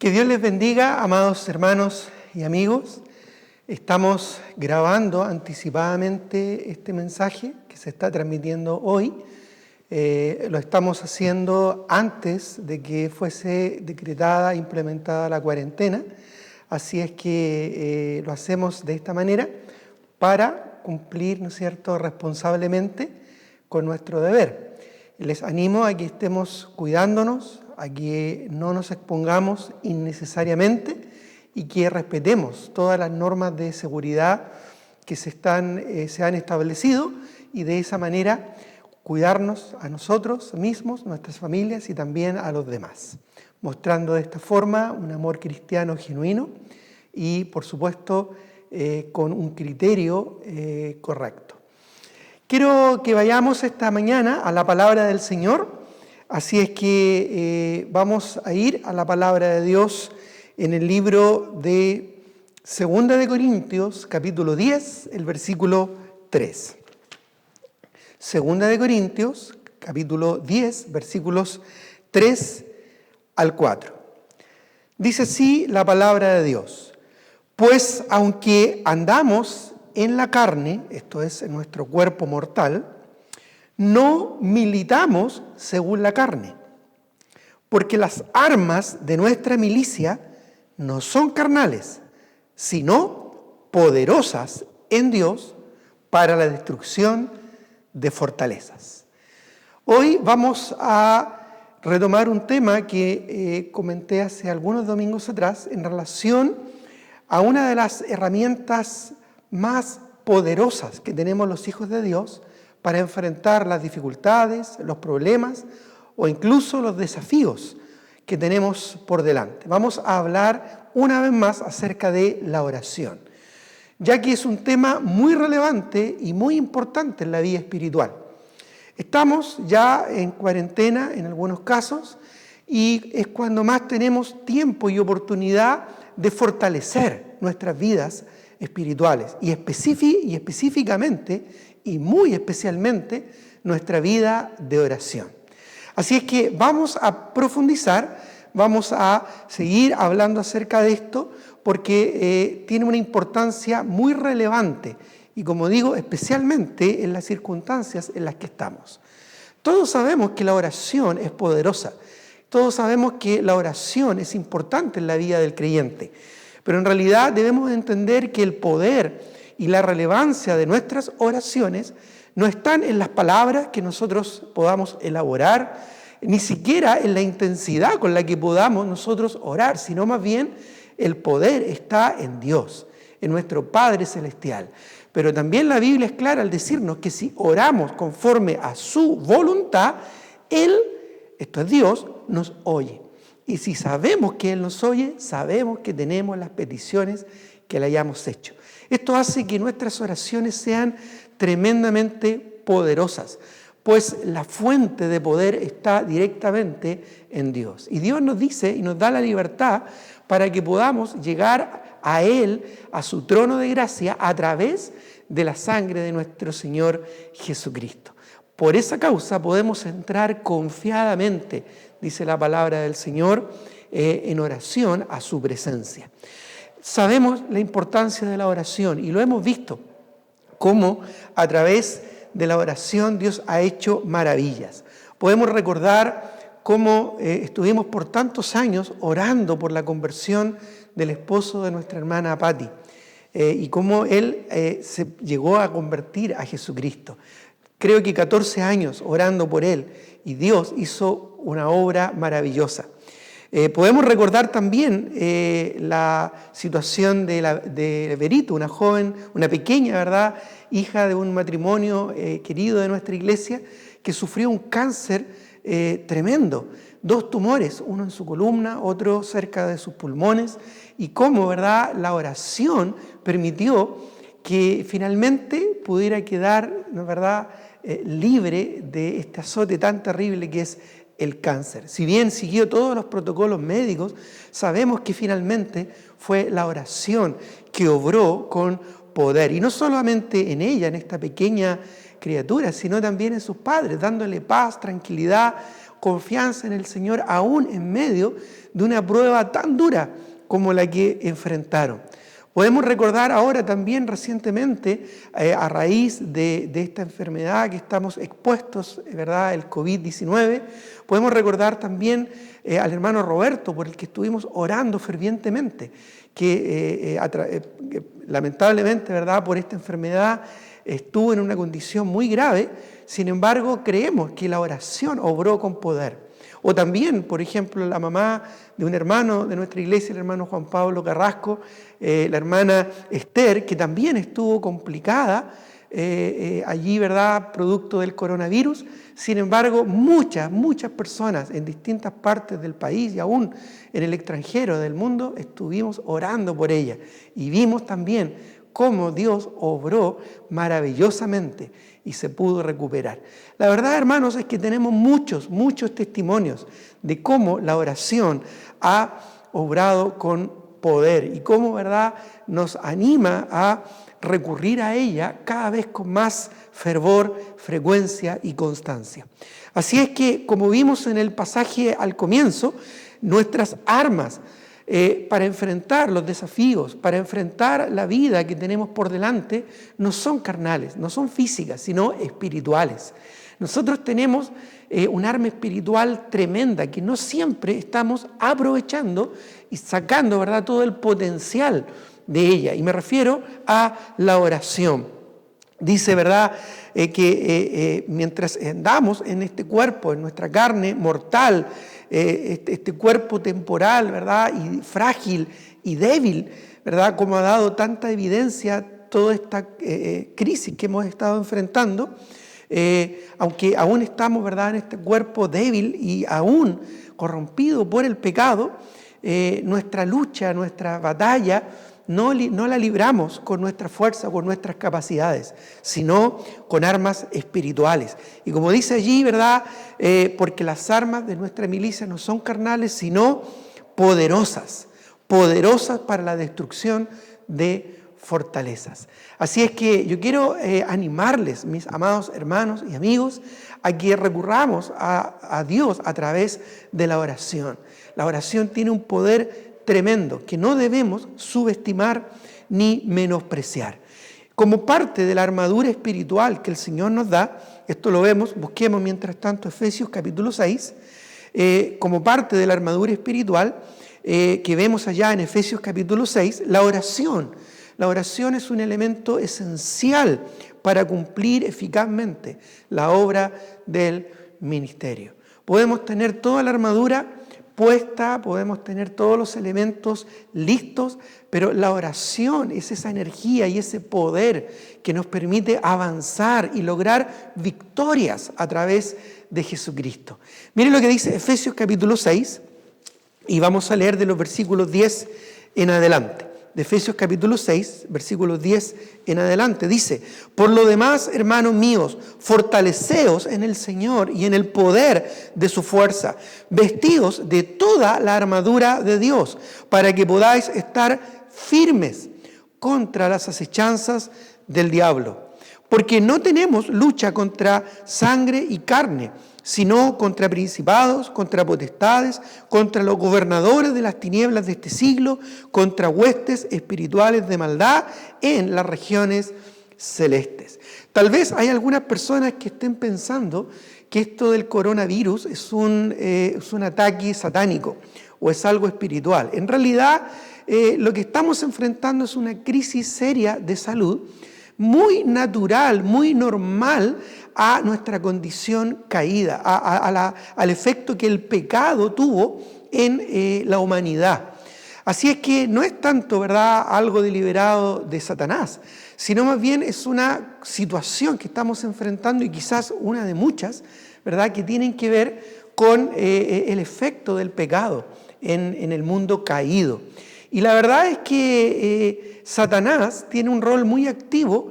Que Dios les bendiga, amados hermanos y amigos. Estamos grabando anticipadamente este mensaje que se está transmitiendo hoy. Lo estamos haciendo antes de que fuese decretada e implementada la cuarentena. Así es que lo hacemos de esta manera para cumplir, ¿no es cierto?, responsablemente con nuestro deber. Les animo a que estemos cuidándonos, a que no nos expongamos innecesariamente y que respetemos todas las normas de seguridad que se han establecido y de esa manera cuidarnos a nosotros mismos, nuestras familias y también a los demás, mostrando de esta forma un amor cristiano genuino y, por supuesto, con un criterio correcto. Quiero que vayamos esta mañana a la palabra del Señor. Así es que vamos a ir a la palabra de Dios en el libro de 2 de Corintios, capítulo 10, el versículo 3. 2 de Corintios, capítulo 10, versículos 3 al 4. Dice así la palabra de Dios: pues aunque andamos en la carne, esto es, en nuestro cuerpo mortal, no militamos según la carne, porque las armas de nuestra milicia no son carnales, sino poderosas en Dios para la destrucción de fortalezas. Hoy vamos a retomar un tema que comenté hace algunos domingos atrás en relación a una de las herramientas más poderosas que tenemos los hijos de Dios para enfrentar las dificultades, los problemas o incluso los desafíos que tenemos por delante. Vamos a hablar una vez más acerca de la oración, ya que es un tema muy relevante y muy importante en la vida espiritual. Estamos ya en cuarentena en algunos casos y es cuando más tenemos tiempo y oportunidad de fortalecer nuestras vidas espirituales y específicamente y muy especialmente nuestra vida de oración. Así es que vamos a profundizar, vamos a seguir hablando acerca de esto porque tiene una importancia muy relevante y, como digo, especialmente en las circunstancias en las que estamos. Todos sabemos que la oración es poderosa, todos sabemos que la oración es importante en la vida del creyente, pero en realidad debemos entender que el poder y la relevancia de nuestras oraciones no están en las palabras que nosotros podamos elaborar, ni siquiera en la intensidad con la que podamos nosotros orar, sino más bien el poder está en Dios, en nuestro Padre Celestial. Pero también la Biblia es clara al decirnos que si oramos conforme a su voluntad, Él, esto es Dios, nos oye. Y si sabemos que Él nos oye, sabemos que tenemos las peticiones que le hayamos hecho. Esto hace que nuestras oraciones sean tremendamente poderosas, pues la fuente de poder está directamente en Dios. Y Dios nos dice y nos da la libertad para que podamos llegar a Él, a su trono de gracia, a través de la sangre de nuestro Señor Jesucristo. Por esa causa podemos entrar confiadamente, dice la palabra del Señor, en oración a su presencia. Sabemos la importancia de la oración y lo hemos visto, cómo a través de la oración Dios ha hecho maravillas. Podemos recordar cómo estuvimos por tantos años orando por la conversión del esposo de nuestra hermana Patti y cómo él se llegó a convertir a Jesucristo. Creo que 14 años orando por él y Dios hizo una obra maravillosa. Podemos recordar también la situación de Berito, una joven, una pequeña, ¿verdad?, hija de un matrimonio querido de nuestra iglesia, que sufrió un cáncer tremendo, 2 tumores, uno en su columna, otro cerca de sus pulmones, y cómo, ¿verdad?, la oración permitió que finalmente pudiera quedar, ¿verdad?, libre de este azote tan terrible que es el cáncer. Si bien siguió todos los protocolos médicos, sabemos que finalmente fue la oración que obró con poder. Y no solamente en ella, en esta pequeña criatura, sino también en sus padres, dándole paz, tranquilidad, confianza en el Señor aún en medio de una prueba tan dura como la que enfrentaron. Podemos recordar ahora también recientemente, a raíz de esta enfermedad que estamos expuestos, ¿verdad?, el COVID-19, podemos recordar también al hermano Roberto, por el que estuvimos orando fervientemente, que lamentablemente, ¿verdad?, por esta enfermedad estuvo en una condición muy grave. Sin embargo, creemos que la oración obró con poder. O también, por ejemplo, la mamá de un hermano de nuestra iglesia, el hermano Juan Pablo Carrasco, la hermana Esther, que también estuvo complicada allí, ¿verdad?, producto del coronavirus. Sin embargo, muchas personas en distintas partes del país y aún en el extranjero del mundo estuvimos orando por ella. Y vimos también cómo Dios obró maravillosamente y se pudo recuperar. La verdad, hermanos, es que tenemos muchos testimonios de cómo la oración ha obrado con poder y cómo, ¿verdad?, nos anima a recurrir a ella cada vez con más fervor, frecuencia y constancia. Así es que, como vimos en el pasaje al comienzo, nuestras armas para enfrentar los desafíos, para enfrentar la vida que tenemos por delante, no son carnales, no son físicas, sino espirituales. Nosotros tenemos un arma espiritual tremenda que no siempre estamos aprovechando y sacando, ¿verdad?, todo el potencial de ella. Y me refiero a la oración. Dice, ¿verdad?, que mientras andamos en este cuerpo, en nuestra carne mortal, este cuerpo temporal, ¿verdad?, y frágil y débil, ¿verdad?, como ha dado tanta evidencia toda esta crisis que hemos estado enfrentando, aunque aún estamos, ¿verdad?, en este cuerpo débil y aún corrompido por el pecado, nuestra lucha, nuestra batalla, no la libramos con nuestra fuerza, con nuestras capacidades, sino con armas espirituales. Y como dice allí, ¿verdad?, porque las armas de nuestra milicia no son carnales, sino poderosas para la destrucción de fortalezas. Así es que yo quiero animarles, mis amados hermanos y amigos, a que recurramos a Dios a través de la oración. La oración tiene un poder tremendo que no debemos subestimar ni menospreciar. Como parte de la armadura espiritual que el Señor nos da, esto lo vemos, busquemos mientras tanto Efesios capítulo 6, como parte de la armadura espiritual que vemos allá en Efesios capítulo 6, la oración. La oración es un elemento esencial para cumplir eficazmente la obra del ministerio. Podemos tener toda la armadura puesta, podemos tener todos los elementos listos, pero la oración es esa energía y ese poder que nos permite avanzar y lograr victorias a través de Jesucristo. Miren lo que dice Efesios capítulo 6 y vamos a leer de los versículos 10 en adelante. De Efesios capítulo 6, versículos 10 en adelante, dice: por lo demás, hermanos míos, fortaleceos en el Señor y en el poder de su fuerza, vestidos de toda la armadura de Dios, para que podáis estar firmes contra las acechanzas del diablo. Porque no tenemos lucha contra sangre y carne, sino contra principados, contra potestades, contra los gobernadores de las tinieblas de este siglo, contra huestes espirituales de maldad en las regiones celestes. Tal vez hay algunas personas que estén pensando que esto del coronavirus es un ataque satánico o es algo espiritual. En realidad, lo que estamos enfrentando es una crisis seria de salud, muy natural, muy normal a nuestra condición caída, al efecto que el pecado tuvo en la humanidad. Así es que no es tanto, ¿verdad?, algo deliberado de Satanás, sino más bien es una situación que estamos enfrentando y quizás una de muchas, ¿verdad?, que tienen que ver con el efecto del pecado en el mundo caído. Y la verdad es que Satanás tiene un rol muy activo,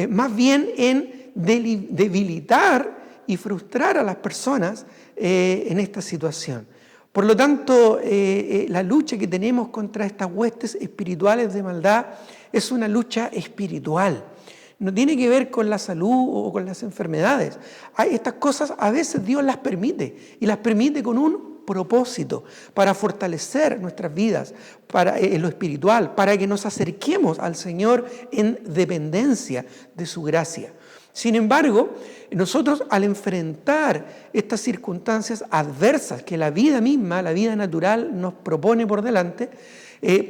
más bien en debilitar y frustrar a las personas en esta situación. Por lo tanto, la lucha que tenemos contra estas huestes espirituales de maldad es una lucha espiritual. No tiene que ver con la salud o con las enfermedades. Estas cosas a veces Dios las permite, y las permite con un propósito, para fortalecer nuestras vidas, en lo espiritual, para que nos acerquemos al Señor en dependencia de su gracia. Sin embargo, nosotros al enfrentar estas circunstancias adversas que la vida misma, la vida natural nos propone por delante,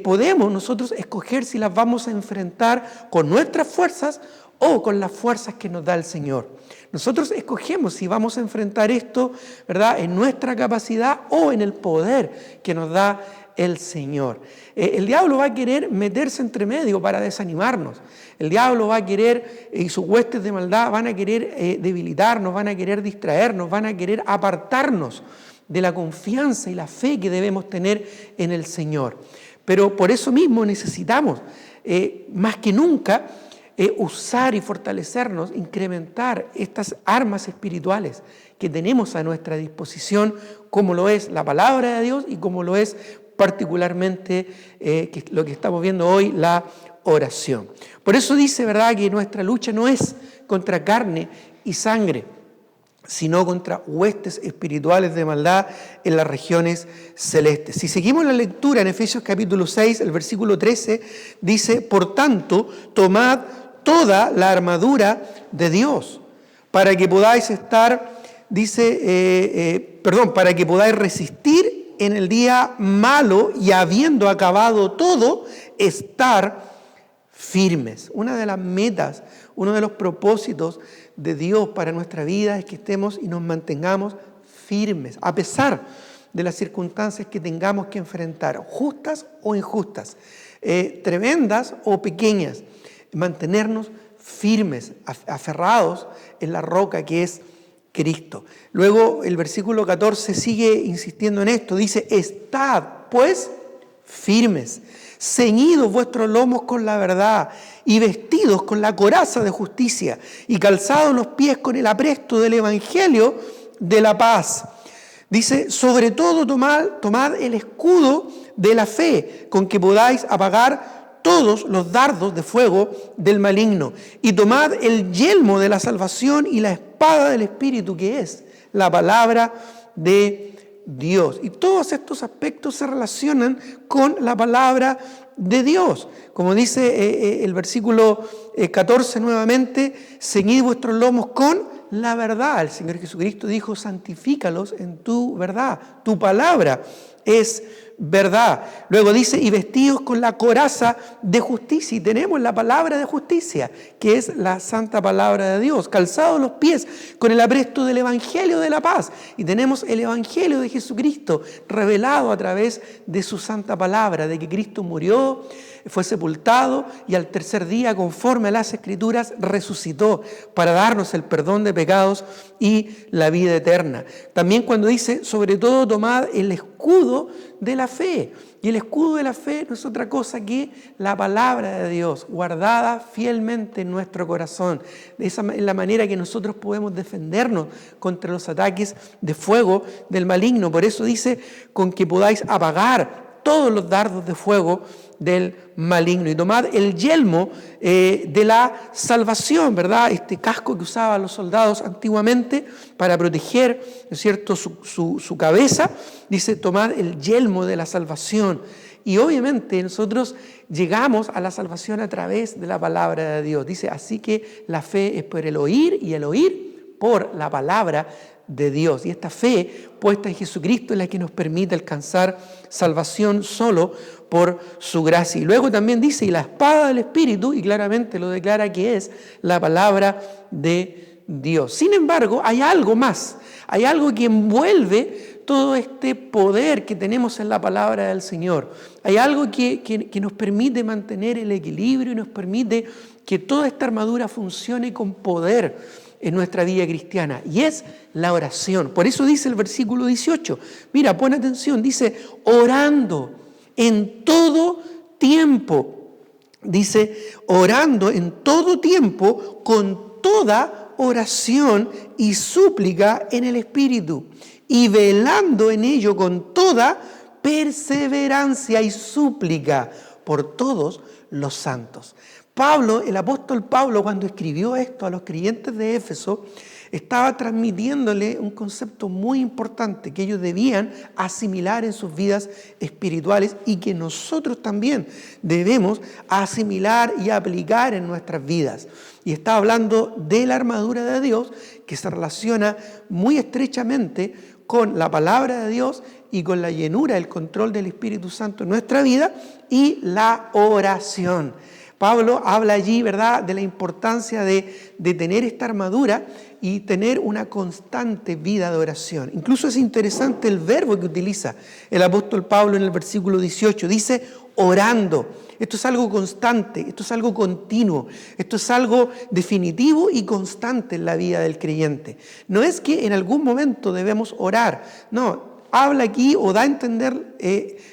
podemos nosotros escoger si las vamos a enfrentar con nuestras fuerzas o con las fuerzas que nos da el Señor. Nosotros escogemos si vamos a enfrentar esto, ¿verdad?, en nuestra capacidad o en el poder que nos da el Señor. El diablo va a querer meterse entre medio para desanimarnos. El diablo va a querer, y sus huestes de maldad van a querer debilitarnos, van a querer distraernos, van a querer apartarnos de la confianza y la fe que debemos tener en el Señor. Pero por eso mismo necesitamos, más que nunca, usar y fortalecernos, incrementar estas armas espirituales que tenemos a nuestra disposición, como lo es la palabra de Dios y como lo es particularmente lo que estamos viendo hoy, la oración. Por eso dice, ¿verdad?, que nuestra lucha no es contra carne y sangre, sino contra huestes espirituales de maldad en las regiones celestes. Si seguimos la lectura en Efesios capítulo 6, el versículo 13, dice: por tanto, tomad toda la armadura de Dios, para que podáis estar, para que podáis resistir en el día malo, y habiendo acabado todo, estar firmes. Una de las metas, uno de los propósitos de Dios para nuestra vida es que estemos y nos mantengamos firmes, a pesar de las circunstancias que tengamos que enfrentar, justas o injustas, tremendas o pequeñas. Mantenernos firmes, aferrados en la roca que es Cristo. Luego el versículo 14 sigue insistiendo en esto, dice: estad pues firmes, ceñidos vuestros lomos con la verdad, y vestidos con la coraza de justicia, y calzados los pies con el apresto del evangelio de la paz. Dice: sobre todo tomad el escudo de la fe, con que podáis apagar todos los dardos de fuego del maligno, y tomad el yelmo de la salvación y la espada del Espíritu, que es la palabra de Dios. Y todos estos aspectos se relacionan con la palabra de Dios. Como dice el versículo 14 nuevamente: ceñid vuestros lomos con la verdad. El Señor Jesucristo dijo: santifícalos en tu verdad. Tu palabra es verdad. Luego dice: y vestidos con la coraza de justicia. Y tenemos la palabra de justicia, que es la santa palabra de Dios. Calzados los pies con el apresto del evangelio de la paz. Y tenemos el evangelio de Jesucristo revelado a través de su santa palabra, de que Cristo murió, fue sepultado y al tercer día, conforme a las Escrituras, resucitó para darnos el perdón de pecados y la vida eterna. También cuando dice: sobre todo tomad el escudo de la fe. Y el escudo de la fe no es otra cosa que la palabra de Dios, guardada fielmente en nuestro corazón. Esa es la manera que nosotros podemos defendernos contra los ataques de fuego del maligno. Por eso dice: con que podáis apagar todos los dardos de fuego del maligno. Y tomad el yelmo de la salvación, ¿verdad? Este casco que usaban los soldados antiguamente para proteger, ¿no es cierto?, su cabeza. Dice: tomad el yelmo de la salvación. Y obviamente nosotros llegamos a la salvación a través de la palabra de Dios. Dice: así que la fe es por el oír, y el oír por la palabra de Dios. Y esta fe puesta en Jesucristo es la que nos permite alcanzar salvación solo por su gracia. Y luego también dice: y la espada del Espíritu, y claramente lo declara, que es la palabra de Dios. Sin embargo, hay algo más, hay algo que envuelve todo este poder que tenemos en la palabra del Señor. Hay algo que nos permite mantener el equilibrio y nos permite que toda esta armadura funcione con poder en nuestra vida cristiana, y es la oración. Por eso dice el versículo 18, mira, pon atención, dice: orando en todo tiempo. Dice: orando en todo tiempo con toda oración y súplica en el Espíritu, y velando en ello con toda perseverancia y súplica por todos los santos. Pablo, el apóstol Pablo, cuando escribió esto a los creyentes de Éfeso, estaba transmitiéndole un concepto muy importante que ellos debían asimilar en sus vidas espirituales y que nosotros también debemos asimilar y aplicar en nuestras vidas. Y está hablando de la armadura de Dios, que se relaciona muy estrechamente con la palabra de Dios y con la llenura, el control del Espíritu Santo en nuestra vida y la oración. Pablo habla allí, ¿verdad?, de la importancia de tener esta armadura y tener una constante vida de oración. Incluso es interesante el verbo que utiliza el apóstol Pablo en el versículo 18. Dice orando. Esto es algo constante, esto es algo continuo, esto es algo definitivo y constante en la vida del creyente. No es que en algún momento debemos orar, no. Habla aquí o da a entender,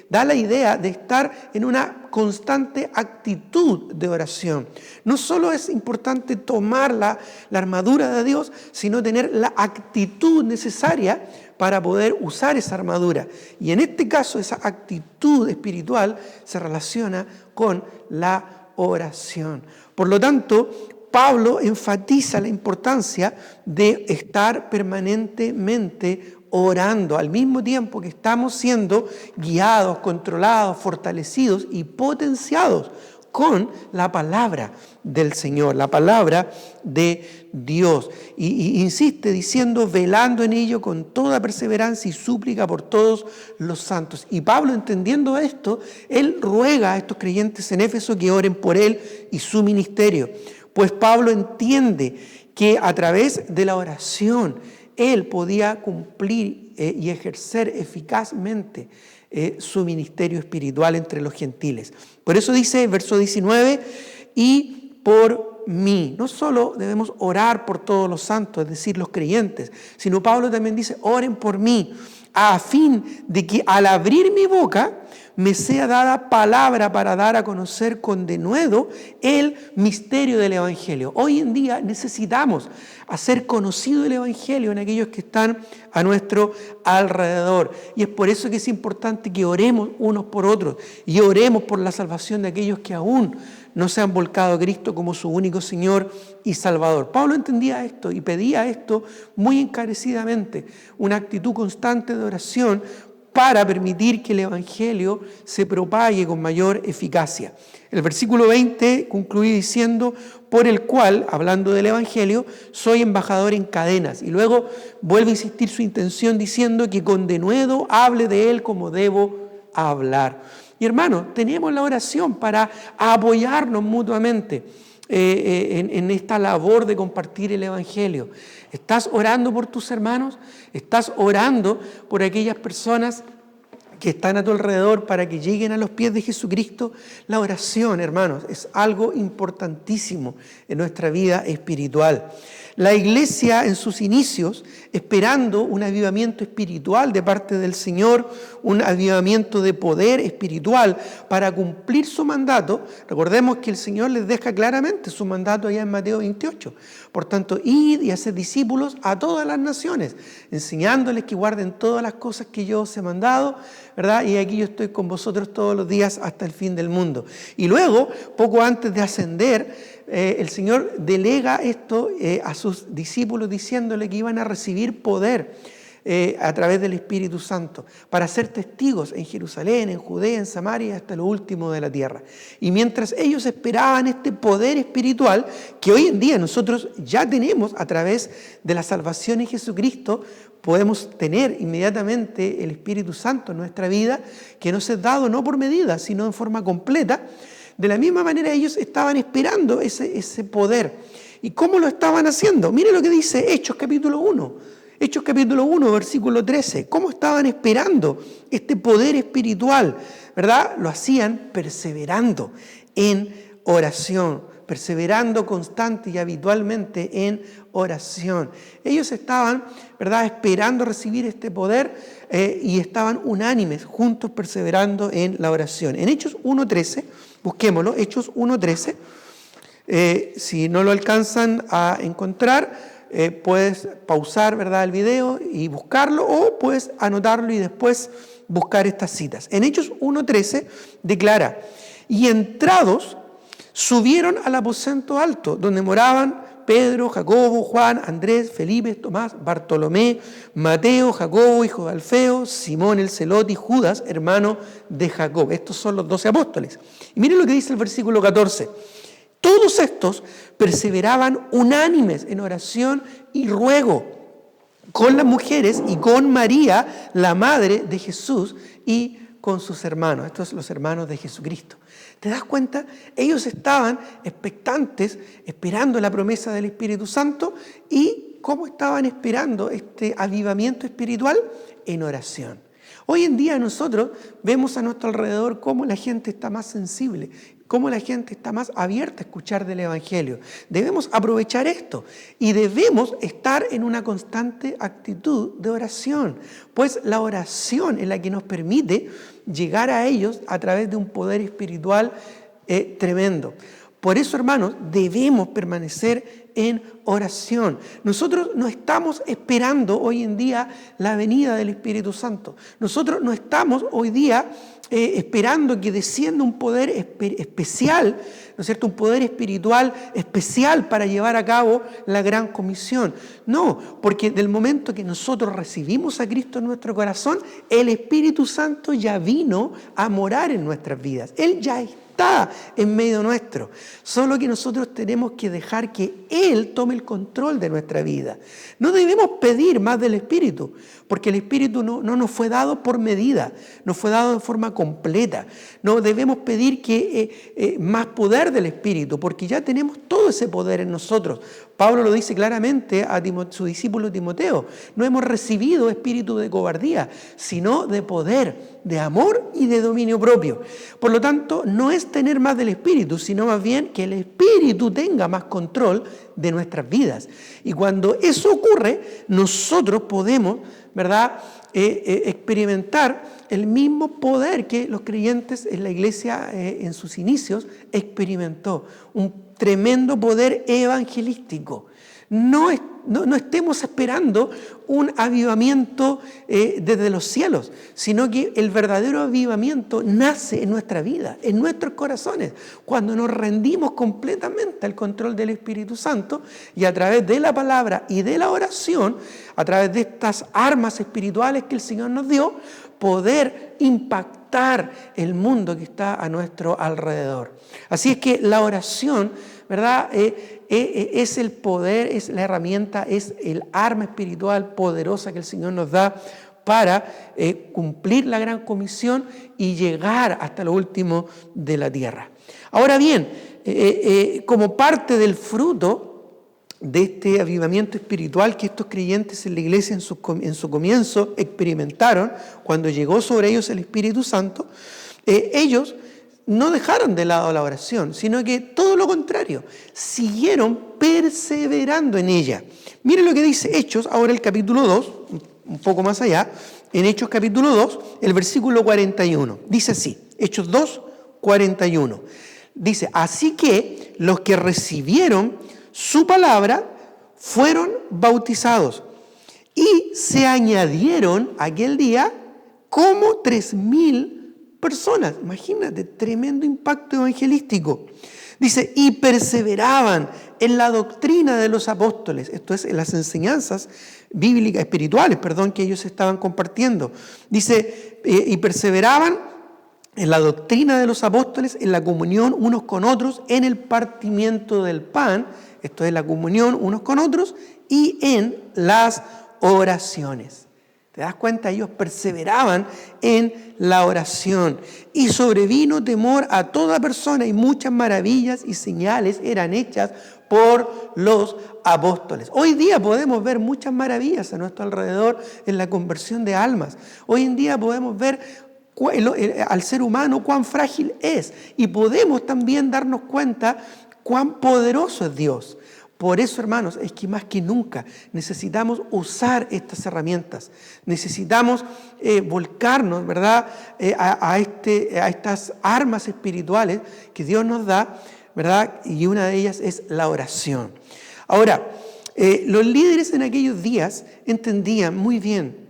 da la idea de estar en una constante actitud de oración. No solo es importante tomar la armadura de Dios, sino tener la actitud necesaria para poder usar esa armadura. Y en este caso, esa actitud espiritual se relaciona con la oración. Por lo tanto, Pablo enfatiza la importancia de estar permanentemente orando al mismo tiempo que estamos siendo guiados, controlados, fortalecidos y potenciados con la palabra del Señor, la palabra de Dios. Y insiste diciendo, velando en ello con toda perseverancia y súplica por todos los santos. Y Pablo, entendiendo esto, él ruega a estos creyentes en Éfeso que oren por él y su ministerio. Pues Pablo entiende que a través de la oración él podía cumplir y ejercer eficazmente su ministerio espiritual entre los gentiles. Por eso dice, verso 19, y por mí. No solo debemos orar por todos los santos, es decir, los creyentes, sino Pablo también dice, oren por mí, a fin de que al abrir mi boca me sea dada palabra para dar a conocer con denuedo el misterio del Evangelio. Hoy en día necesitamos hacer conocido el Evangelio en aquellos que están a nuestro alrededor. Y es por eso que es importante que oremos unos por otros y oremos por la salvación de aquellos que aún no se han volcado a Cristo como su único Señor y Salvador. Pablo entendía esto y pedía esto muy encarecidamente, una actitud constante de oración para permitir que el Evangelio se propague con mayor eficacia. El versículo 20 concluye diciendo, por el cual, hablando del Evangelio, soy embajador en cadenas. Y luego vuelve a insistir su intención diciendo que con denuedo hable de él como debo hablar. Y hermanos, tenemos la oración para apoyarnos mutuamente en esta labor de compartir el Evangelio. ¿Estás orando por tus hermanos? ¿Estás orando por aquellas personas que están a tu alrededor para que lleguen a los pies de Jesucristo? La oración, hermanos, es algo importantísimo en nuestra vida espiritual. La iglesia en sus inicios, esperando un avivamiento espiritual de parte del Señor, un avivamiento de poder espiritual para cumplir su mandato. Recordemos que el Señor les deja claramente su mandato allá en Mateo 28. Por tanto, id y haced discípulos a todas las naciones, enseñándoles que guarden todas las cosas que yo os he mandado, ¿verdad? Y aquí yo estoy con vosotros todos los días hasta el fin del mundo. Y luego, poco antes de ascender, el Señor delega esto a sus discípulos diciéndole que iban a recibir poder a través del Espíritu Santo para ser testigos en Jerusalén, en Judea, en Samaria, hasta lo último de la tierra. Y mientras ellos esperaban este poder espiritual que hoy en día nosotros ya tenemos a través de la salvación en Jesucristo, podemos tener inmediatamente el Espíritu Santo en nuestra vida, que nos es dado no por medida, sino en forma completa. De la misma manera ellos estaban esperando ese poder. ¿Y cómo lo estaban haciendo? Mire lo que dice Hechos capítulo 1. Hechos capítulo 1, versículo 13. ¿Cómo estaban esperando este poder espiritual? ¿Verdad? Lo hacían perseverando en oración, perseverando constante y habitualmente en oración. Ellos estaban, ¿verdad?, esperando recibir este poder y estaban unánimes, juntos perseverando en la oración. En Hechos 1.13, busquémoslo, Hechos 1.13, si no lo alcanzan a encontrar, puedes pausar, ¿verdad?, el video y buscarlo, o puedes anotarlo y después buscar estas citas. En Hechos 1.13 declara, y entrados subieron al aposento alto, donde moraban Pedro, Jacobo, Juan, Andrés, Felipe, Tomás, Bartolomé, Mateo, Jacobo, hijo de Alfeo, Simón el Celote y Judas, hermano de Jacob. Estos son los 12 apóstoles. Y miren lo que dice el versículo 14. Todos estos perseveraban unánimes en oración y ruego con las mujeres y con María, la madre de Jesús, y con sus hermanos. Estos son los hermanos de Jesucristo. ¿Te das cuenta? Ellos estaban expectantes, esperando la promesa del Espíritu Santo. ¿Y cómo estaban esperando este avivamiento espiritual? En oración. Hoy en día nosotros vemos a nuestro alrededor cómo la gente está más sensible, cómo la gente está más abierta a escuchar del Evangelio. Debemos aprovechar esto y debemos estar en una constante actitud de oración, pues la oración es la que nos permite llegar a ellos a través de un poder espiritual tremendo. Por eso, hermanos, debemos permanecer en oración. Nosotros no estamos esperando hoy en día la venida del Espíritu Santo. Nosotros no estamos hoy día esperando que descienda un poder especial, ¿no es cierto? Un poder espiritual especial para llevar a cabo la gran comisión. No, porque del momento que nosotros recibimos a Cristo en nuestro corazón, el Espíritu Santo ya vino a morar en nuestras vidas. Él ya está en medio nuestro. Solo que nosotros tenemos que dejar que Él tome el control de nuestra vida. No debemos pedir más del Espíritu, porque el Espíritu no nos fue dado por medida, nos fue dado de forma completa. No debemos pedir más poder del Espíritu, porque ya tenemos todo ese poder en nosotros. Pablo lo dice claramente a su discípulo Timoteo: no hemos recibido espíritu de cobardía, sino de poder, de amor y de dominio propio. Por lo tanto, no es tener más del Espíritu, sino más bien que el Espíritu tenga más control de nuestras vidas. Y cuando eso ocurre, nosotros podemos, ¿verdad?, experimentar el mismo poder que los creyentes en la iglesia en sus inicios experimentó, un tremendo poder evangelístico. No estemos esperando un avivamiento desde los cielos, sino que el verdadero avivamiento nace en nuestra vida, en nuestros corazones, cuando nos rendimos completamente al control del Espíritu Santo y a través de la palabra y de la oración, a través de estas armas espirituales que el Señor nos dio, poder impactar el mundo que está a nuestro alrededor. Así es que la oración, ¿verdad?, es el poder, es la herramienta, es el arma espiritual poderosa que el Señor nos da para cumplir la gran comisión y llegar hasta lo último de la tierra. Ahora bien, como parte del fruto de este avivamiento espiritual que estos creyentes en la iglesia en su comienzo experimentaron, cuando llegó sobre ellos el Espíritu Santo, ellos no dejaron de lado la oración, sino que todo lo contrario, siguieron perseverando en ella. Miren lo que dice Hechos, ahora el capítulo 2, un poco más allá, en Hechos capítulo 2, el versículo 41. Dice así, Hechos 2, 41. Dice: así que los que recibieron su palabra fueron bautizados y se añadieron aquel día como 3,000 personas. Imagínate, tremendo impacto evangelístico. Dice: y perseveraban en la doctrina de los apóstoles. Esto es, en las enseñanzas bíblicas, espirituales, que ellos estaban compartiendo. Dice, y perseveraban en la doctrina de los apóstoles, en la comunión unos con otros, en el partimiento del pan, esto es la comunión unos con otros, y en las oraciones. ¿Te das cuenta? Ellos perseveraban en la oración. Y sobrevino temor a toda persona, y muchas maravillas y señales eran hechas por los apóstoles. Hoy día podemos ver muchas maravillas a nuestro alrededor en la conversión de almas. Hoy en día podemos ver al ser humano cuán frágil es, y podemos también darnos cuenta cuán poderoso es Dios. Por eso, hermanos, es que más que nunca necesitamos usar estas herramientas. Necesitamos volcarnos, ¿verdad?, a estas armas espirituales que Dios nos da, ¿verdad? Y una de ellas es la oración. Ahora, Los líderes en aquellos días entendían muy bien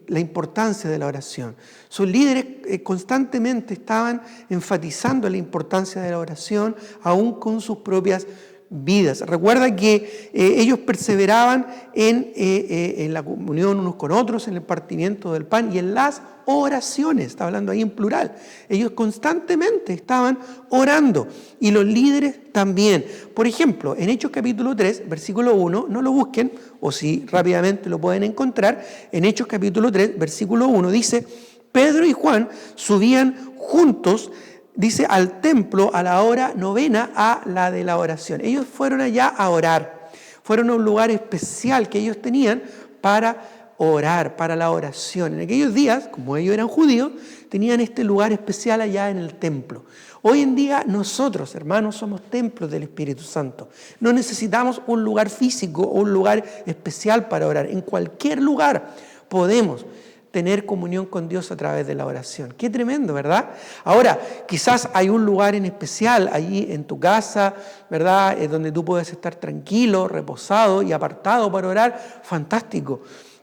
la importancia de la oración. Sus líderes constantemente estaban enfatizando la importancia de la oración, aún con sus propias vidas. Recuerda que ellos perseveraban en la comunión unos con otros, en el partimiento del pan y en las oraciones. Está hablando ahí en plural. Ellos constantemente estaban orando y los líderes también. Por ejemplo, en Hechos capítulo 3, versículo 1, no lo busquen, o si rápidamente lo pueden encontrar, en Hechos capítulo 3, versículo 1, dice: Pedro y Juan subían juntos, dice, al templo a la hora novena, a la de la oración. Ellos fueron allá a orar. Fueron a un lugar especial que ellos tenían para orar, para la oración. En aquellos días, como ellos eran judíos, tenían este lugar especial allá en el templo. Hoy en día nosotros, hermanos, somos templos del Espíritu Santo. No necesitamos un lugar físico o un lugar especial para orar. En cualquier lugar podemos tener comunión con Dios a través de la oración. Qué tremendo, ¿verdad? Ahora, quizás hay un lugar en especial allí en tu casa, ¿verdad? Donde tú puedes estar tranquilo, reposado y apartado para orar. Fantástico.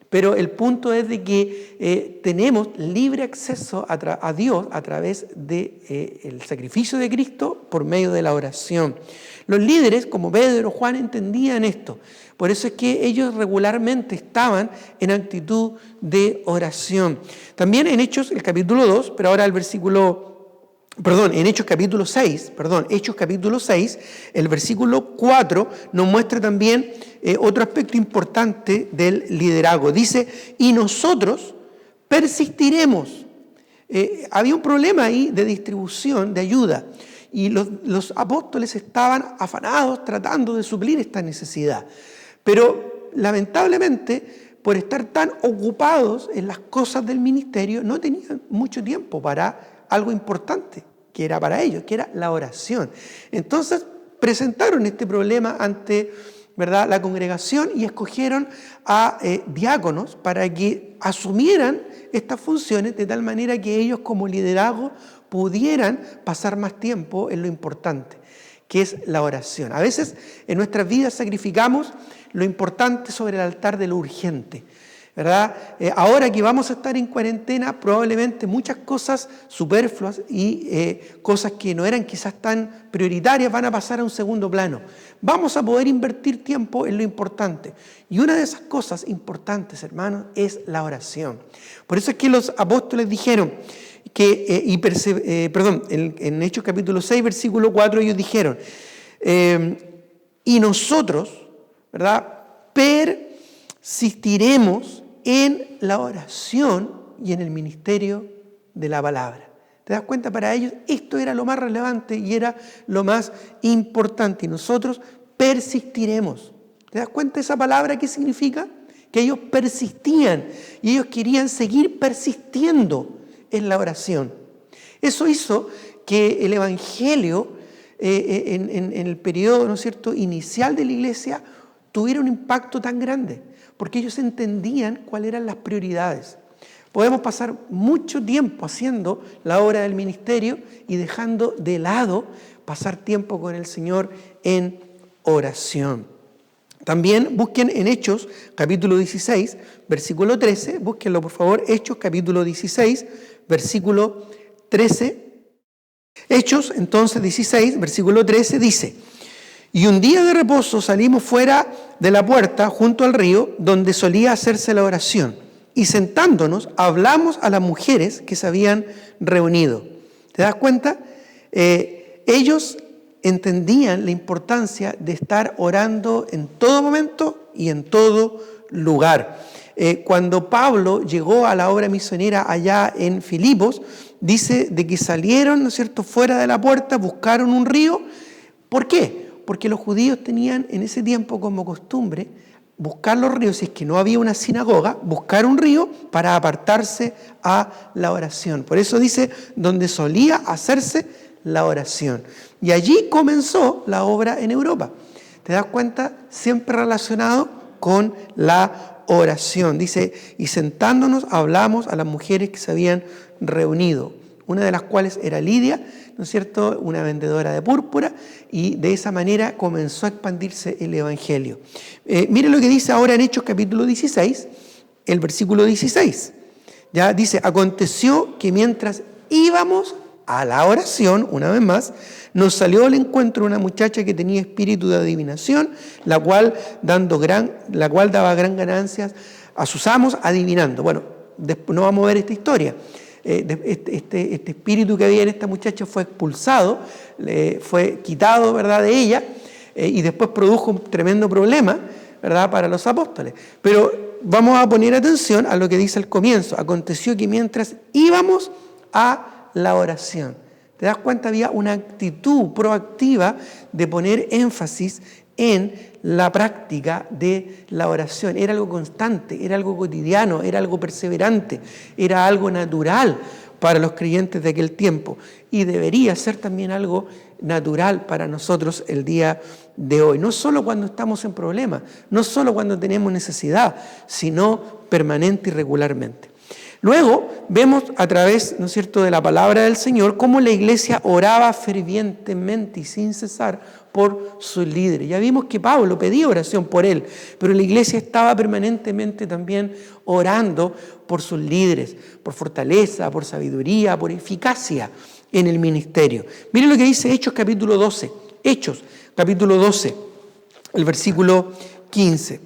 Pero el punto es de que tenemos libre acceso a Dios a través del sacrificio de Cristo por medio de la oración. Los líderes, como Pedro, Juan, entendían esto. Por eso es que ellos regularmente estaban en actitud de oración. También en Hechos, el capítulo 2, pero ahora el versículo, en Hechos capítulo 6, el versículo 4 nos muestra también otro aspecto importante del liderazgo. Dice: y nosotros persistiremos. Había un problema ahí de distribución, de ayuda. Y los apóstoles estaban afanados tratando de suplir esta necesidad. Pero lamentablemente, por estar tan ocupados en las cosas del ministerio, no tenían mucho tiempo para algo importante, que era para ellos, que era la oración. Entonces presentaron este problema ante, ¿verdad?, la congregación y escogieron a diáconos para que asumieran estas funciones de tal manera que ellos como liderazgo pudieran pasar más tiempo en lo importante, que es la oración. A veces en nuestras vidas sacrificamos lo importante sobre el altar de lo urgente, ¿verdad? Ahora que vamos a estar en cuarentena, probablemente muchas cosas superfluas y cosas que no eran quizás tan prioritarias van a pasar a un segundo plano. Vamos a poder invertir tiempo en lo importante. Y una de esas cosas importantes, hermanos, es la oración. Por eso es que los apóstoles dijeron que, en Hechos capítulo 6, versículo 4, ellos dijeron, y nosotros, ¿verdad?, persistiremos en la oración y en el ministerio de la palabra. ¿Te das cuenta? Para ellos esto era lo más relevante y era lo más importante. Y nosotros persistiremos. ¿Te das cuenta esa palabra qué significa? Que ellos persistían y ellos querían seguir persistiendo en la oración. Eso hizo que el evangelio en el periodo, ¿no es cierto?, inicial de la iglesia tuviera un impacto tan grande, porque ellos entendían cuáles eran las prioridades. Podemos pasar mucho tiempo haciendo la obra del ministerio y dejando de lado pasar tiempo con el Señor en oración. También busquen en Hechos capítulo 16, versículo 13, búsquenlo por favor, Hechos capítulo 16, versículo 13. Hechos entonces 16, versículo 13 dice: y un día de reposo salimos fuera de la puerta junto al río donde solía hacerse la oración y sentándonos hablamos a las mujeres que se habían reunido. ¿Te das cuenta? Ellos entendían la importancia de estar orando en todo momento y en todo lugar. Cuando Pablo llegó a la obra misionera allá en Filipos, dice de que salieron, ¿no es cierto?, fuera de la puerta, buscaron un río. ¿Por qué? Porque los judíos tenían en ese tiempo como costumbre buscar los ríos, si es que no había una sinagoga, buscar un río para apartarse a la oración. Por eso dice, donde solía hacerse la oración. Y allí comenzó la obra en Europa. ¿Te das cuenta? Siempre relacionado con la oración. Dice, y sentándonos hablamos a las mujeres que se habían reunido. una de las cuales era Lidia, ¿no es cierto?, una vendedora de púrpura, y de esa manera comenzó a expandirse el Evangelio. Miren lo que dice ahora en Hechos capítulo 16, el versículo 16. Ya dice, aconteció que mientras íbamos a la oración, una vez más, nos salió al encuentro una muchacha que tenía espíritu de adivinación, la cual daba gran ganancias a sus amos adivinando. Bueno, después no vamos a ver esta historia. Este espíritu que había en esta muchacha fue expulsado, fue quitado, ¿verdad?, de ella, y después produjo un tremendo problema, ¿verdad?, para los apóstoles. Pero vamos a poner atención a lo que dice al comienzo. Aconteció que mientras íbamos a la oración, ¿te das cuenta? Había una actitud proactiva de poner énfasis en la práctica de la oración. Era algo constante, era algo cotidiano, era algo perseverante, era algo natural para los creyentes de aquel tiempo y debería ser también algo natural para nosotros el día de hoy. No solo cuando estamos en problemas, no solo cuando tenemos necesidad, sino permanente y regularmente. Luego vemos a través, ¿no es cierto?, de la palabra del Señor cómo la iglesia oraba fervientemente y sin cesar por sus líderes. Ya vimos que Pablo pedía oración por él, pero la iglesia estaba permanentemente también orando por sus líderes, por fortaleza, por sabiduría, por eficacia en el ministerio. Miren lo que dice Hechos capítulo 12. Hechos capítulo 12, el versículo 15.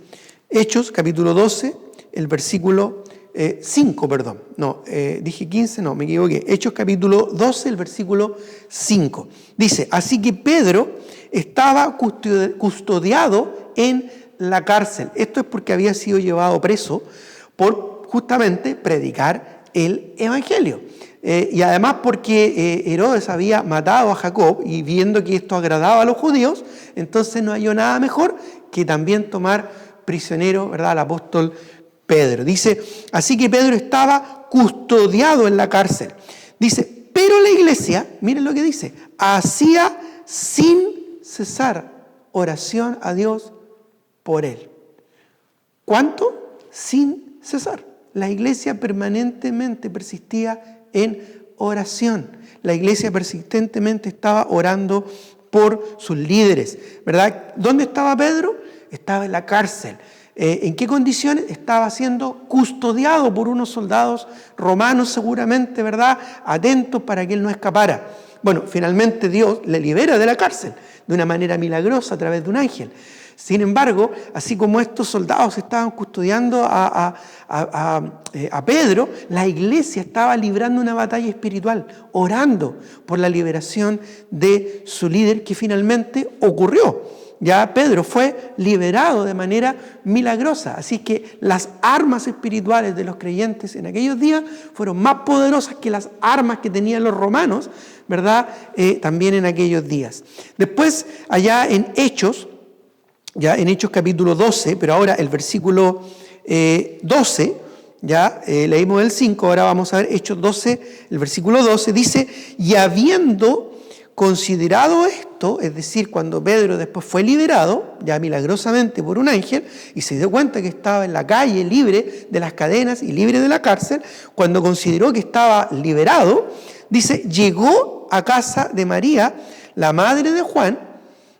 Hechos capítulo 12, el versículo 5, perdón. No, dije 15, no, me equivoqué. Hechos capítulo 12, el versículo 5. Dice, así que Pedro estaba custodiado en la cárcel. Esto es porque había sido llevado preso por justamente predicar el evangelio. Y además porque Herodes había matado a Jacob y viendo que esto agradaba a los judíos, entonces no halló nada mejor que también tomar prisionero, ¿verdad?, al apóstol Pedro. Dice, así que Pedro estaba custodiado en la cárcel. Dice, pero la iglesia, miren lo que dice, hacía sin cesar oración a Dios por él. ¿Cuánto? Sin cesar. La iglesia permanentemente persistía en oración. La iglesia persistentemente estaba orando por sus líderes, ¿verdad? ¿Dónde estaba Pedro? Estaba en la cárcel. ¿En qué condiciones? Estaba siendo custodiado por unos soldados romanos seguramente, ¿verdad?, atentos para que él no escapara. Bueno, finalmente Dios le libera de la cárcel de una manera milagrosa a través de un ángel. Sin embargo, así como estos soldados estaban custodiando a Pedro, la iglesia estaba librando una batalla espiritual, orando por la liberación de su líder, que finalmente ocurrió. Ya Pedro fue liberado de manera milagrosa. Así que las armas espirituales de los creyentes en aquellos días fueron más poderosas que las armas que tenían los romanos, ¿verdad?, también en aquellos días. Después, allá en Hechos, ya en Hechos capítulo 12, pero ahora el versículo 12, ya leímos el 5, ahora vamos a ver Hechos 12, el versículo 12, dice, y habiendo considerado esto, es decir, cuando Pedro después fue liberado, ya milagrosamente por un ángel, y se dio cuenta que estaba en la calle libre de las cadenas y libre de la cárcel, cuando consideró que estaba liberado, dice, llegó a casa de María, la madre de Juan,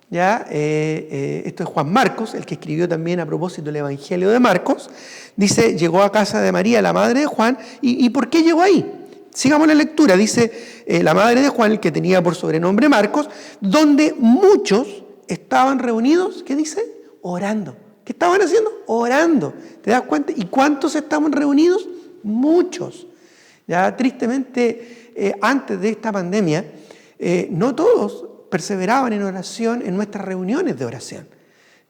ya, esto es Juan Marcos, el que escribió también a propósito el Evangelio de Marcos, dice, llegó a casa de María, la madre de Juan, ¿y por qué llegó ahí? Sigamos la lectura, dice la madre de Juan, el que tenía por sobrenombre Marcos, donde muchos estaban reunidos, ¿qué dice? Orando. ¿Qué estaban haciendo? Orando. ¿Te das cuenta? ¿Y cuántos estaban reunidos? Muchos. Ya tristemente, antes de esta pandemia, no todos perseveraban en oración en nuestras reuniones de oración.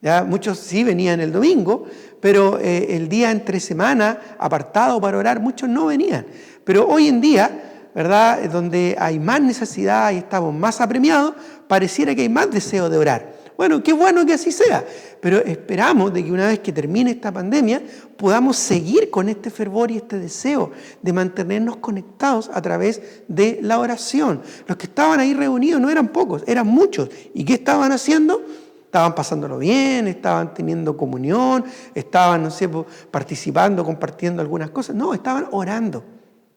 Ya muchos sí venían el domingo, pero el día entre semana apartado para orar, muchos no venían. Pero hoy en día, ¿verdad?, donde hay más necesidad y estamos más apremiados, pareciera que hay más deseo de orar. Bueno, qué bueno que así sea, pero esperamos de que una vez que termine esta pandemia podamos seguir con este fervor y este deseo de mantenernos conectados a través de la oración. Los que estaban ahí reunidos no eran pocos, eran muchos. ¿Y qué estaban haciendo? Estaban pasándolo bien, estaban teniendo comunión, estaban, no sé, participando, compartiendo algunas cosas. No, estaban orando.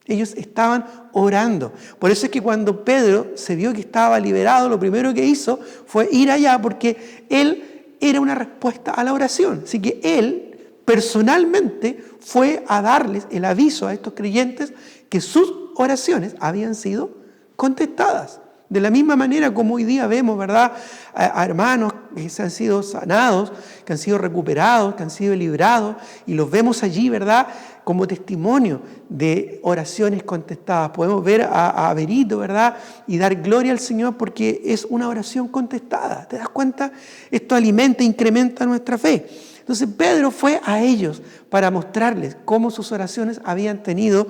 Ellos estaban orando. Por eso es que cuando Pedro se vio que estaba liberado, lo primero que hizo fue ir allá, porque él era una respuesta a la oración. Así que él personalmente fue a darles el aviso a estos creyentes que sus oraciones habían sido contestadas. De la misma manera como hoy día vemos, ¿verdad?, a hermanos que se han sido sanados, que han sido recuperados, que han sido librados, y los vemos allí, ¿verdad?, como testimonio de oraciones contestadas. Podemos ver a Berito, ¿verdad?, y dar gloria al Señor porque es una oración contestada. ¿Te das cuenta? Esto alimenta, incrementa nuestra fe. Entonces Pedro fue a ellos para mostrarles cómo sus oraciones habían tenido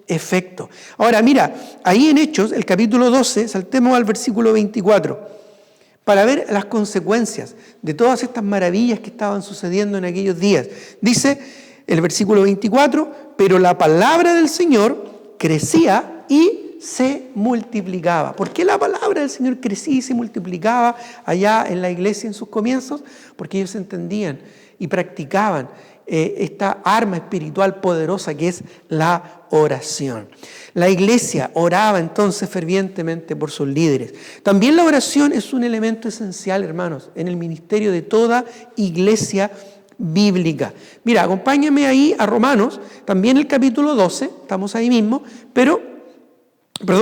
efecto. Ahora mira, ahí en Hechos, el capítulo 12, saltemos al versículo 24, para ver las consecuencias de todas estas maravillas que estaban sucediendo en aquellos días. Dice el versículo 24, pero la palabra del Señor crecía y se multiplicaba. ¿Por qué la palabra del Señor crecía y se multiplicaba allá en la iglesia en sus comienzos? Porque ellos entendían y practicaban esta arma espiritual poderosa que es la oración. La iglesia oraba entonces fervientemente por sus líderes. También la oración es un elemento esencial, hermanos, en el ministerio de toda iglesia bíblica. Mira, acompáñame ahí a Romanos, también el capítulo 12, estamos ahí mismo,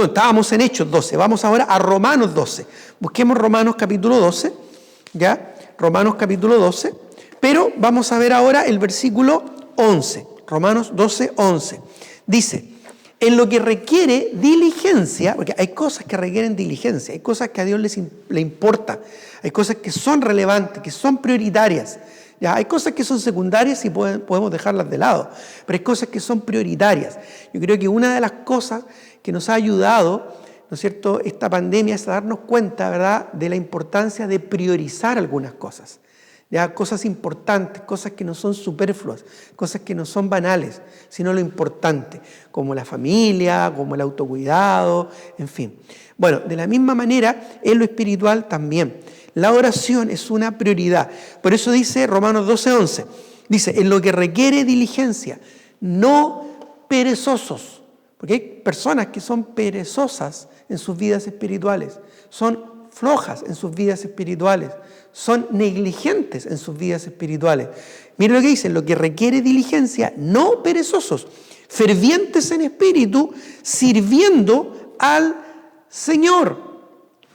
estábamos en Hechos 12, vamos ahora a Romanos 12. Busquemos Romanos capítulo 12, ¿ya? Romanos capítulo 12. Pero vamos a ver ahora el versículo 11, Romanos 12, 11. Dice, en lo que requiere diligencia, porque hay cosas que requieren diligencia, hay cosas que a Dios le importa, hay cosas que son relevantes, que son prioritarias. Ya, hay cosas que son secundarias y podemos dejarlas de lado, pero hay cosas que son prioritarias. Yo creo que una de las cosas que nos ha ayudado, ¿no es cierto?, esta pandemia es a darnos cuenta, ¿verdad?, de la importancia de priorizar algunas cosas. Ya, cosas importantes, cosas que no son superfluas, cosas que no son banales, sino lo importante, como la familia, como el autocuidado, en fin. Bueno, de la misma manera, en lo espiritual también. La oración es una prioridad. Por eso dice Romanos 12:11, dice, en lo que requiere diligencia, no perezosos, porque hay personas que son perezosas en sus vidas espirituales, son flojas en sus vidas espirituales, son negligentes en sus vidas espirituales. Mire lo que dice, lo que requiere diligencia, no perezosos, fervientes en espíritu, sirviendo al Señor.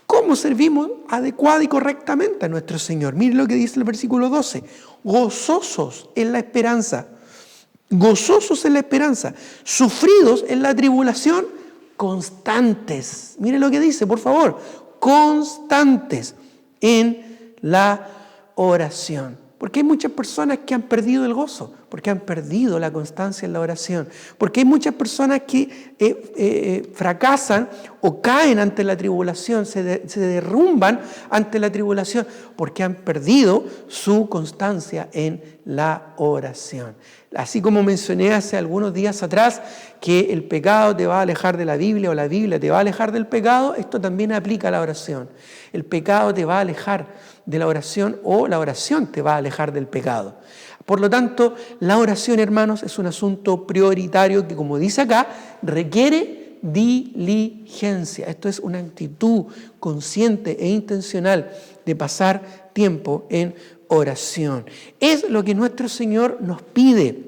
¿Cómo servimos adecuada y correctamente a nuestro Señor? Mire lo que dice el versículo 12, gozosos en la esperanza, sufridos en la tribulación, constantes. Mire lo que dice, por favor, constantes en la oración. Porque hay muchas personas que han perdido el gozo, porque han perdido la constancia en la oración, porque hay muchas personas que fracasan o caen ante la tribulación, se derrumban ante la tribulación, porque han perdido su constancia en la oración. Así como mencioné hace algunos días atrás que el pecado te va a alejar de la Biblia o la Biblia te va a alejar del pecado, esto también aplica a la oración. El pecado te va a alejar de la oración o la oración te va a alejar del pecado. Por lo tanto, la oración, hermanos, es un asunto prioritario que, como dice acá, requiere diligencia. Esto es una actitud consciente e intencional de pasar tiempo en oración. Es lo que nuestro Señor nos pide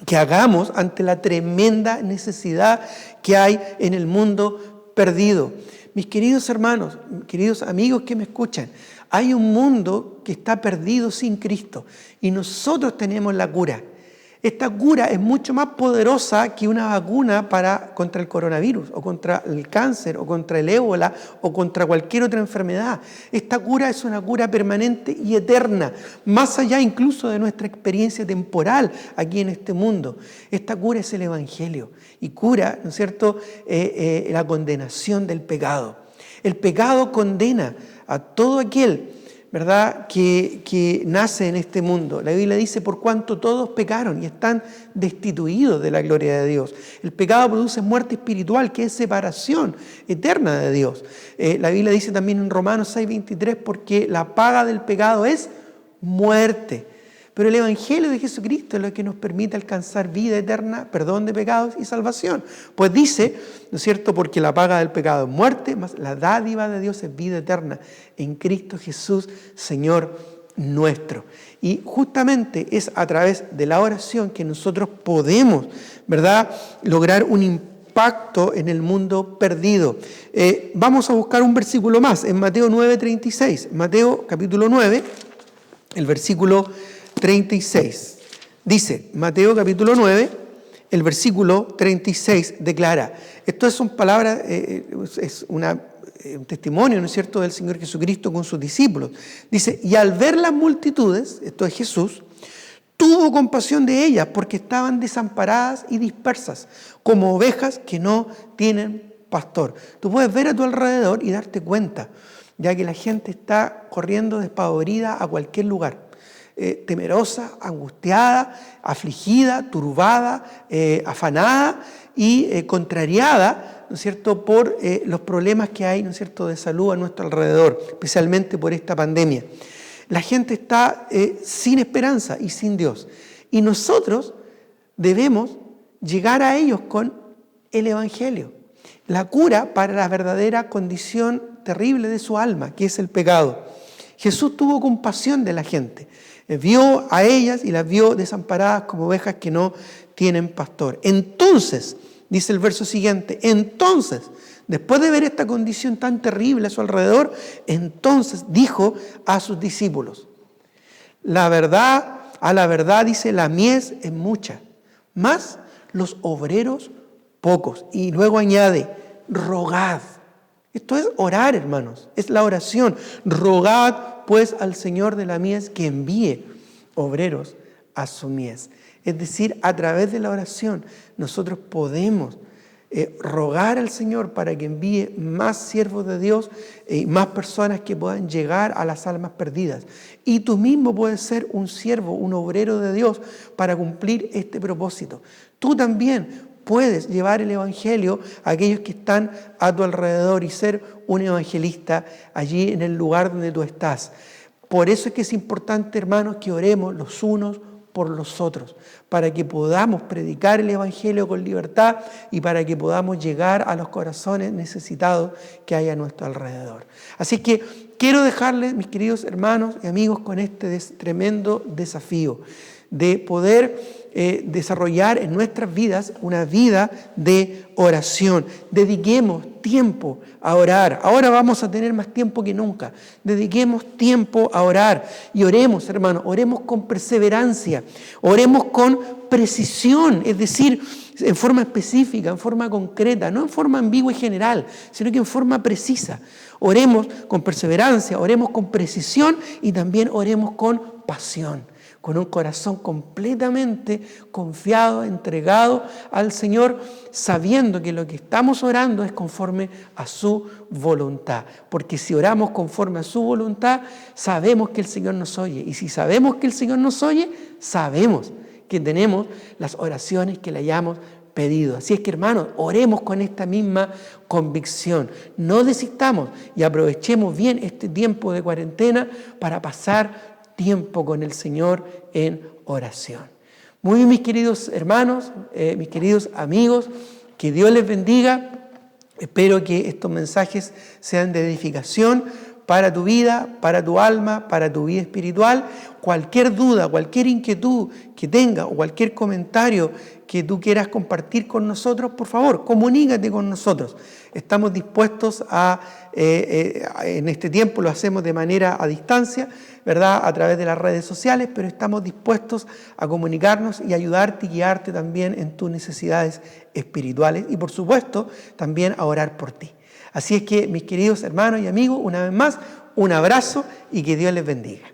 que hagamos ante la tremenda necesidad que hay en el mundo perdido. Mis queridos hermanos, queridos amigos que me escuchan, hay un mundo que está perdido sin Cristo y nosotros tenemos la cura. Esta cura es mucho más poderosa que una vacuna contra el coronavirus o contra el cáncer o contra el ébola o contra cualquier otra enfermedad. Esta cura es una cura permanente y eterna, más allá incluso de nuestra experiencia temporal aquí en este mundo. Esta cura es el Evangelio y cura, ¿no es cierto?, la condenación del pecado. El pecado condena a todo aquel, ¿verdad?, que nace en este mundo. La Biblia dice, por cuanto todos pecaron y están destituidos de la gloria de Dios. El pecado produce muerte espiritual, que es separación eterna de Dios. La Biblia dice también en Romanos 6:23, porque la paga del pecado es muerte. Pero el Evangelio de Jesucristo es lo que nos permite alcanzar vida eterna, perdón de pecados y salvación. Pues dice, ¿no es cierto?, porque la paga del pecado es muerte, mas la dádiva de Dios es vida eterna en Cristo Jesús, Señor nuestro. Y justamente es a través de la oración que nosotros podemos, ¿verdad?, lograr un impacto en el mundo perdido. Vamos a buscar un versículo más en Mateo 9:36. Mateo capítulo 9, el versículo 36. Dice, Mateo capítulo 9, el versículo 36 declara, esto son palabras, es un testimonio, ¿no es cierto?, del Señor Jesucristo con sus discípulos. Dice, y al ver las multitudes, esto es Jesús, tuvo compasión de ellas porque estaban desamparadas y dispersas, como ovejas que no tienen pastor. Tú puedes ver a tu alrededor y darte cuenta, ya que la gente está corriendo despavorida a cualquier lugar. Temerosa, angustiada, afligida, turbada, afanada y contrariada, ¿no es cierto?, por los problemas que hay, ¿no es cierto?, de salud a nuestro alrededor, especialmente por esta pandemia. La gente está sin esperanza y sin Dios. Y nosotros debemos llegar a ellos con el Evangelio, la cura para la verdadera condición terrible de su alma, que es el pecado. Jesús tuvo compasión de la gente. Vio a ellas y las vio desamparadas como ovejas que no tienen pastor. Entonces, dice el verso siguiente, entonces, después de ver esta condición tan terrible a su alrededor, entonces dijo a sus discípulos, a la verdad dice, la mies es mucha, mas los obreros pocos. Y luego añade, rogad. Esto es orar, hermanos, es la oración. Rogad pues al Señor de la mies que envíe obreros a su mies. Es decir, a través de la oración nosotros podemos rogar al Señor para que envíe más siervos de Dios y más personas que puedan llegar a las almas perdidas. Y tú mismo puedes ser un siervo, un obrero de Dios para cumplir este propósito. Tú también puedes llevar el Evangelio a aquellos que están a tu alrededor y ser un evangelista allí en el lugar donde tú estás. Por eso es que es importante, hermanos, que oremos los unos por los otros, para que podamos predicar el Evangelio con libertad y para que podamos llegar a los corazones necesitados que hay a nuestro alrededor. Así que quiero dejarles, mis queridos hermanos y amigos, con este tremendo desafío de poder desarrollar en nuestras vidas una vida de oración. Dediquemos tiempo a orar. Ahora vamos a tener más tiempo que nunca. Dediquemos tiempo a orar y oremos, hermanos, oremos con perseverancia, oremos con precisión, es decir, en forma específica, en forma concreta, no en forma ambigua y general, sino que en forma precisa. Oremos con perseverancia, oremos con precisión y también oremos con pasión, con un corazón completamente confiado, entregado al Señor, sabiendo que lo que estamos orando es conforme a su voluntad. Porque si oramos conforme a su voluntad, sabemos que el Señor nos oye. Y si sabemos que el Señor nos oye, sabemos que tenemos las oraciones que le hayamos pedido. Así es que, hermanos, oremos con esta misma convicción. No desistamos y aprovechemos bien este tiempo de cuarentena para pasar tiempo con el Señor en oración. Muy bien, mis queridos hermanos, mis queridos amigos, que Dios les bendiga. Espero que estos mensajes sean de edificación para tu vida, para tu alma, para tu vida espiritual. Cualquier duda, cualquier inquietud que tenga o cualquier comentario que tú quieras compartir con nosotros, por favor, comunícate con nosotros. Estamos dispuestos en este tiempo lo hacemos de manera a distancia, ¿verdad?, a través de las redes sociales, pero estamos dispuestos a comunicarnos y ayudarte y guiarte también en tus necesidades espirituales y, por supuesto, también a orar por ti. Así es que, mis queridos hermanos y amigos, una vez más, un abrazo y que Dios les bendiga.